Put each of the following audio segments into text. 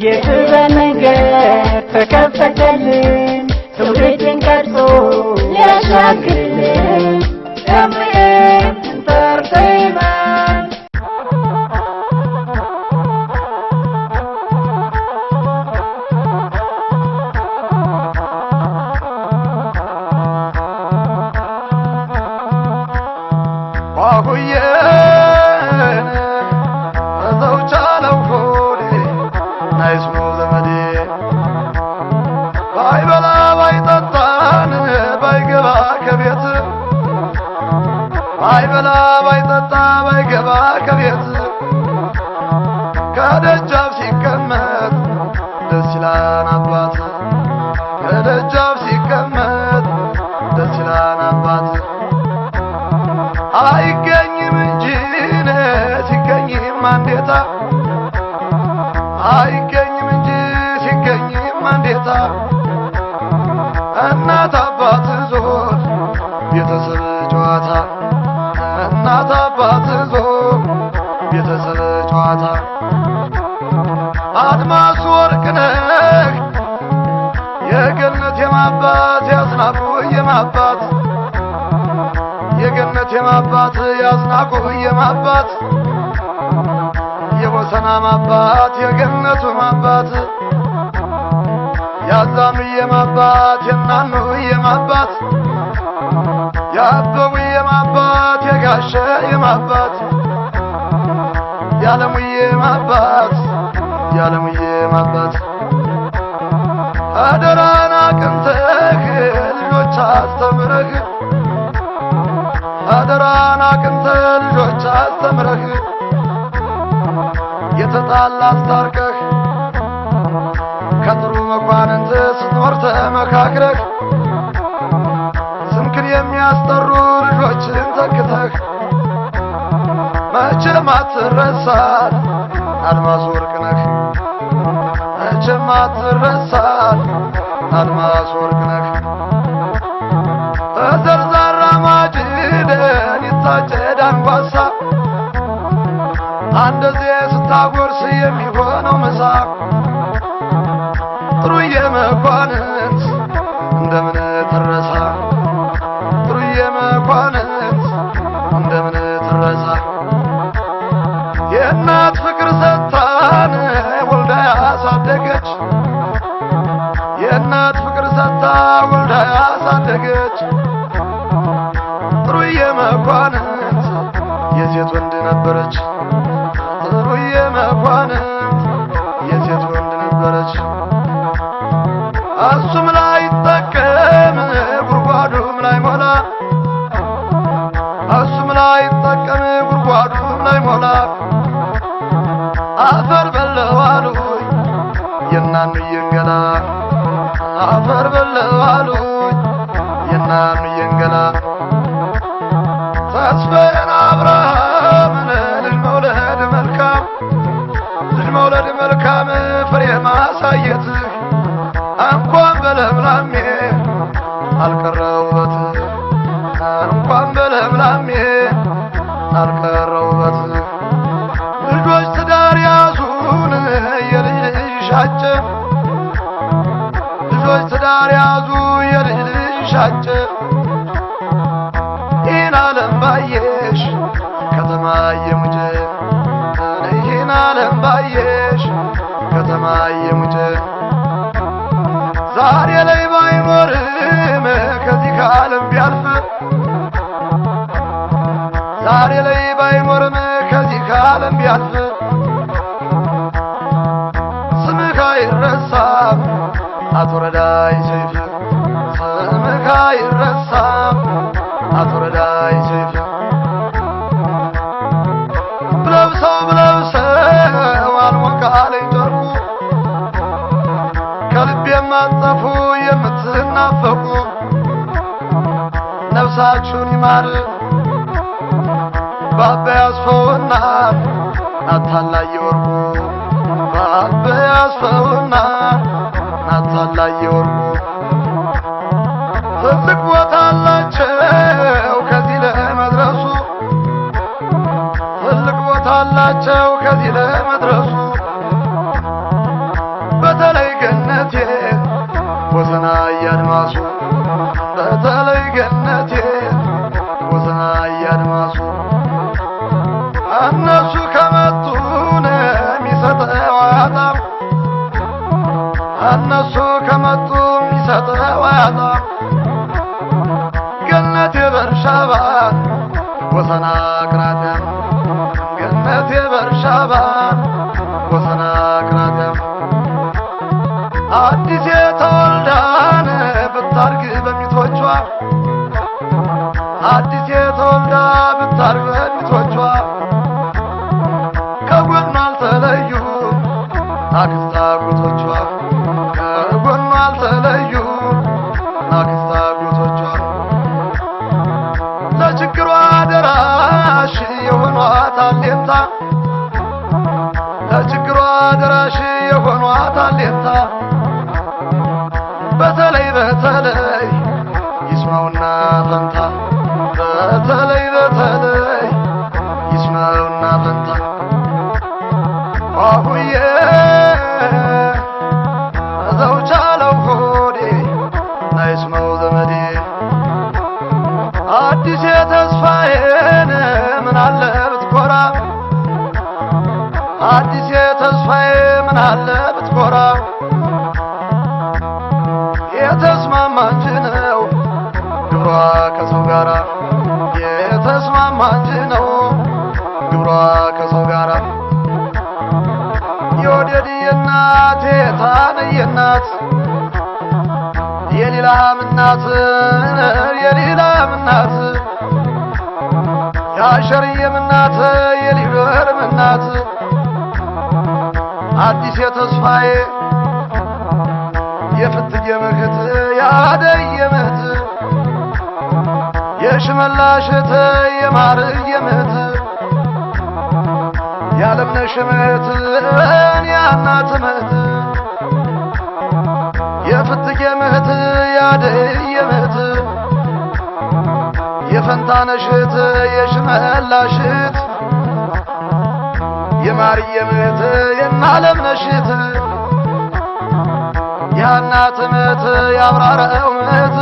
የጥበብ ተከፈተልን ትውልድን ቀርጾ ሊያሻግርልን ኤምኤም ኢንተርቴይንመንት ባይበላ ባይጠጣ ባይገባ ከቤት ከደጃፍ ሲቀመጥ ደስ ይላል አባት ከደጃፍ ሲቀመጥ ደስ ይላል አባት አይገኝም እንጂ ሲገኝም አንዴታ አይገኝም እንጂ ሲገኝም አንዴታ እናት አባት ዞር ቤተሰብ ጨዋታ እናት አባት ዞር ቤተሰብ ጨዋታ አድማስ ወርቅነህ የገነት የማባት ያዝናቁ የማባት የገነት የማባት ያዝናቁ የማባት የወሰና ማባት የገነቱ ማባት ያዛኑ የማባት የናኑ የማባት ያበው የማባት የጋሸ የማባት ያለሙ የማባት ያለሙ የማባት አደራና ቅንተህ ልጆች አስተምረህ አደራና ቅንተህ ልጆች አስተምረህ የተጣላ አስታርቀህ ከጥሩ መኳንንት ስትኖር ተመካክረህ ስምክን የሚያስጠሩ ልጆችን ተክተህ መቼም አትረሳል አድማስ ወርቅነህ መቼም አትረሳል አድማስ ወርቅነህ በዘርዛራ ማጭደን ይታጨድ አንጓሳ አንደዜ ስታጎርስ የሚሆነው ምሳ ጥሩዬ መኳንንት እንደምን ትረሳ ጥሩዬ መኳንንት እንደምን ትረሳ የእናት ፍቅር ሰጥታን ወልዳ ያሳደገች የእናት ፍቅር ሰጥታ ወልዳ ያሳደገች ጥሩዬ መኳንንት የሴት ወንድ ነበረች ጥሩዬ መኳንንት የሴት ወንድ ነበረች እሱም ላይ ይጠቀም ጉድጓዱም ላይ ሞላ እሱም ላይ ይጠቀም ጉድጓዱም ላይ ሞላ አፈር በለው አሉኝ የናኑዬን ገላ አፈር በለው አሉኝ የናኑዬን ገላ ተስፋዬን አብርሃምን ልጅ መውለድ መልካም ልጅ መውለድ መልካም ፍሬ ማሳየትህ እንኳን በለምላሜ አልቀረውበት እንኳን በለምላሜ አልቀረውበት ልጆች ትዳር ያዙን የልጅ ልጅ ሻጭ ልጆች ትዳር ያዙ የልጅ ልጅ ሻጭ ይህን ዓለም ባየሽ ከተማ የሙጭ ይህን ዓለም ባየሽ ከተማ የሙጭ ዛሬ ላይ ባይኖርም ከዚህ ከዓለም ቢያልፍ ዛሬ ላይ ባይኖርም ከዚህ ከዓለም ቢያልፍ ስምህ አይረሳም አቶ ረዳይ ሰይፍ ስምህ አይረሳም አቶ ረዳይ ሰይፍ ብለብሰው አልሞቃለኝ ጨርቁ ከልብ የማትጠፉ የምትናፈቁ ነፍሳችሁን ይማር ባባ ያስፈውና ናታላየ ወርቁ ባባ ያስፈውና ናታላየ ወርቁ ትልቅ ቦታ አላቸው ከዚህ ለመድረሱ ትልቅ ቦታ አላቸው ከዚህ ለመድረሱ ዋያታ ገነት የበርሻባ ወሰና ቅራተ ገነት የበርሻባ ወሰና ቅራተ አዲስ የተወልዳን ብታርግ በሚቶቿ አዲስ የተወልዳ ብታርግ በሚቶቿ ከጎኗ አልተለዩ አክስት አጎቶቿ ከጎኗ አልተለዩ አክስት አጎቶቿ ለችግሯ ደራሽ የሆኗት አሌንታ ለችግሯ ደራሽ የሆኗት አሌንታ በተለይ በተለይ ይስማውና ፈንታ በተለይ በተለይ ይስማውና ፈንታ አሁዬ ዘውቻለው ሆዴ ናይስማው ዘመዴ አዲስ የተስፋዬን ምን አለ ብትኮራ አዲስ የተስፋዬ ምን አለ ብትኮራ የተስማማ እንጂ ነው ግብሯ ከሰው ጋራ የተስማማ እንጂ ነው ግብሯ ከሰው ጋራ የወደድ የናት የታነየናት የሌላም እናት የሌላም እናት የአሸርየም እናት የሊበርም እናት አዲስ የተስፋዬ የፍትዬ ምክት ያደየ ምት የሽመላሽት የማርየ ምት ያለምነሽ ምት ያናት ምት የፍትዬ ምት ያደየ ምት የፈንታነሽት የሽመላሽት የማርየ ምት የናለምነሽት ያናት ምት ያብራረው ምት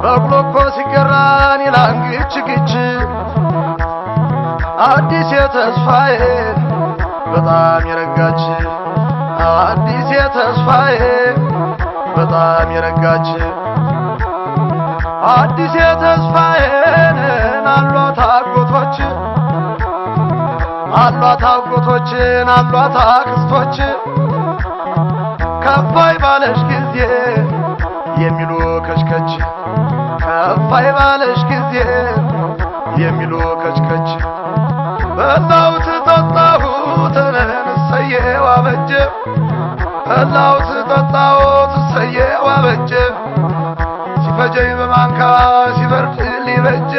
በቅሎ እኮ ሲገራን ይላንግች ግች አዲስ የተስፋዬ በጣም የረጋች አዲስ የተስፋዬ በጣም የረጋች አዲስ የተስፋዬን አሏት አጎቶች አሏት አጎቶችን አሏት አክስቶች ከፋይ ባለሽ ጊዜ የሚሉ ከችከች ከፋይ ባለሽ ጊዜ የሚሉ ከችከች በላሁት ጠጣሁት እሰየው አበጀ በላሁት ጠጣሁት እሰየው አበጀ ሲፈጀኝ በማንካ ሲበርድ ሊበጀ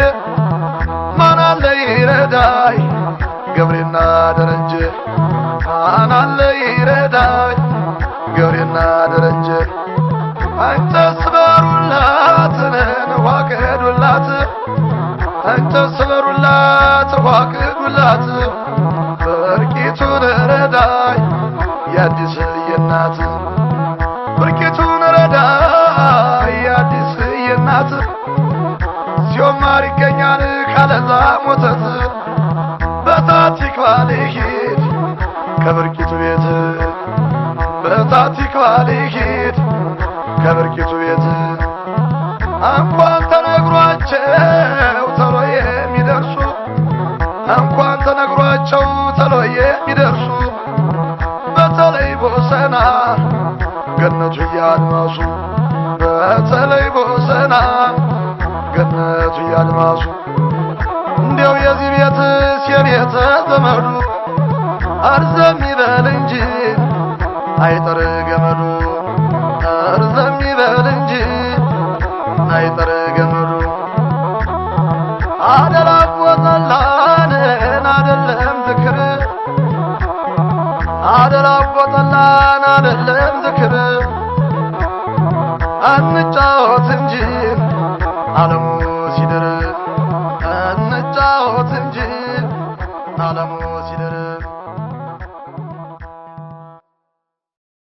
ማን አለ ይረዳኝ ገብሬና ደረጀ ማን አለ ይረዳኝ ገብሬና ደረጀ እንጨት ስበሩላት ውሃ ቅዱላት እንጨት ስበሩላት ውሃ ቅዱላት ብርቂቱን ረዳኝ የአዲስ የናት ብርቂቱን ረዳኝ የአዲስ የናት ሲዮማር ይገኛል ካለዛ ሞተት በታቲክ ባልሄድ ከብርቂቱ ቤት በታቲክ ባልሄድ ከብርቂቱ ቤት እንኳን ተነግሯቸው ተሎ የሚደርሱ እንኳን ተነግሯቸው ተሎ የሚደርሱ በተለይ ቦሰና ገነቱ ያድማሱ በተለይ ቦሰና ገነቱ ያድማሱ እንዲያው የዚህ ቤት የቤተ ዘመዱ አርዘም ይበል እንጂ አይጠር ገመዱ አርዘም ይበል እንጂ አይጠር ገመዱ አደራ ቆጠላንን አደለም ዝክር አደራ ቆጠላን አደለም ዝክር አንጫወት እንጂ ዓለሙ